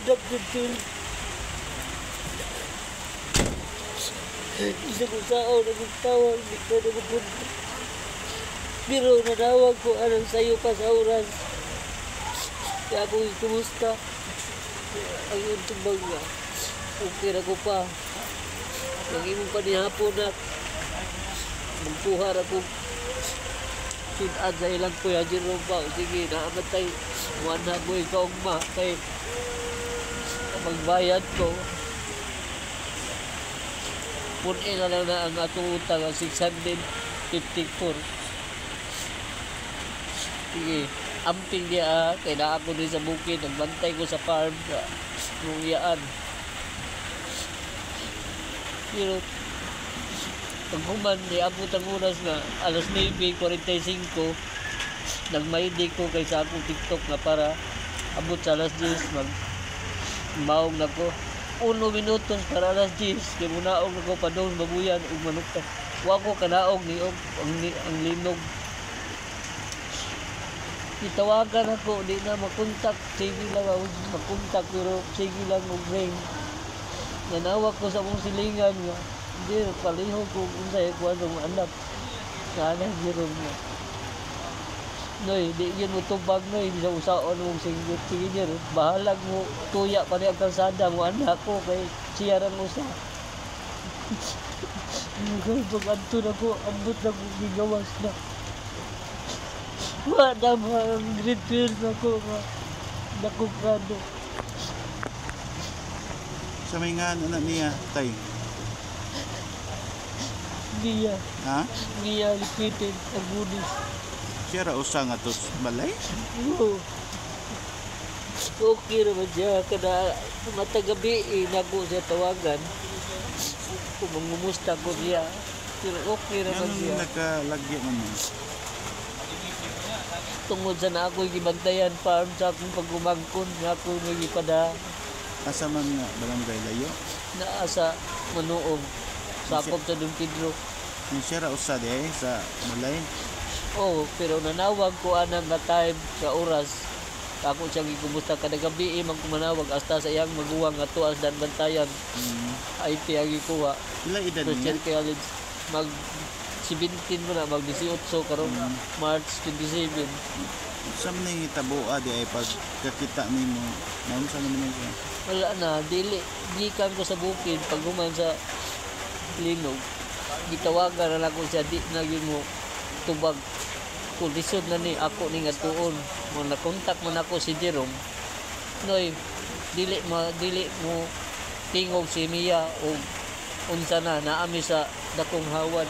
anak dito. Isa ko sao na magtawag, hindi ka na mapunta. Pero nanawag ko, anong sa'yo pa sa oras. Kaya ako kumusta. Ang iyong tumbang nga. Okay na ko pa. Ang imong panihapon na magpuhar ako. Sinad sa ilang kuya Jerome pa. Sige, naamatay. Wala mo ikaw ang ma. Kaya magbayad ko. Punin na lang na ang atong utang ang 654. Sige, amping niya kaya na ako din sa bukid. Nagbantay ko sa farm sa Nungyaan. Pero pag human, abot ang oras na alas 9:45, nagmaydi ko kaysa akong TikTok na para abot sa alas 10, magmaong na ko. 1 minutos para alas 10, kaya munaong na ko padong babuyan o manukta. Huwag ko kanaong ni ang linog. Itawagan ako, di na makontak. Sige lang ako makontak, pero sige lang mag-ring. Nanawag ko sa mong silingan nga. Hindi, palihog ko kung sa'yo ko anong anak. Nanay, Jerome nga. Noy, di yun mo tubag, Noy. Sa usaon mong singgit. Sige, Jerome. Bahalag mo, tuya pa rin ang kalsada mo. Anak ko, kay siya rin mo sa. Pag-anto na ko, ambot na ko, gigawas na. Wala ba ang grade 12 na ko nga. Nakukrado. Sa may nga ano na niya, tay? Niya. Ha? Niya, lipitin, agunis. Siya ra usa nga tos balay? Oo. Okay naman siya. Kada matagabi, nago siya tawagan. Kung mangumusta ko siya. Pero okay naman siya. Anong nakalagya man mo? Tungod sa na ako'y gibantayan farm sa akong pagumangkon. Na ako'y nagipada. Asa man nga barangay layo? Naa sa Manuong. Sakop sa Don Pedro. Siya ra usa di sa balay? Oo, pero nanawag ko anang na time sa oras. Ako siyang gikumusta kada gabi man ko manawag hasta sa iyang maguwang nga tuas dan bantayan. IT ang gikuha. Pila edad Christian niya? College. Mag 17 mo na, mag 18 karon March 27. Sa man yung itabuha di ay pagkakita nimo, naon sa naman siya? Wala na, gikan ko sa bukid pag human sa Linog. Gitawagan na lang ko siya, di na yun mo tubag. Kung lisod na ni ako ni nga tuon. Mo nakontak man ako si Jerome. Noy, dili mo tingog si Mia o unsa na naami sa dakong hawan.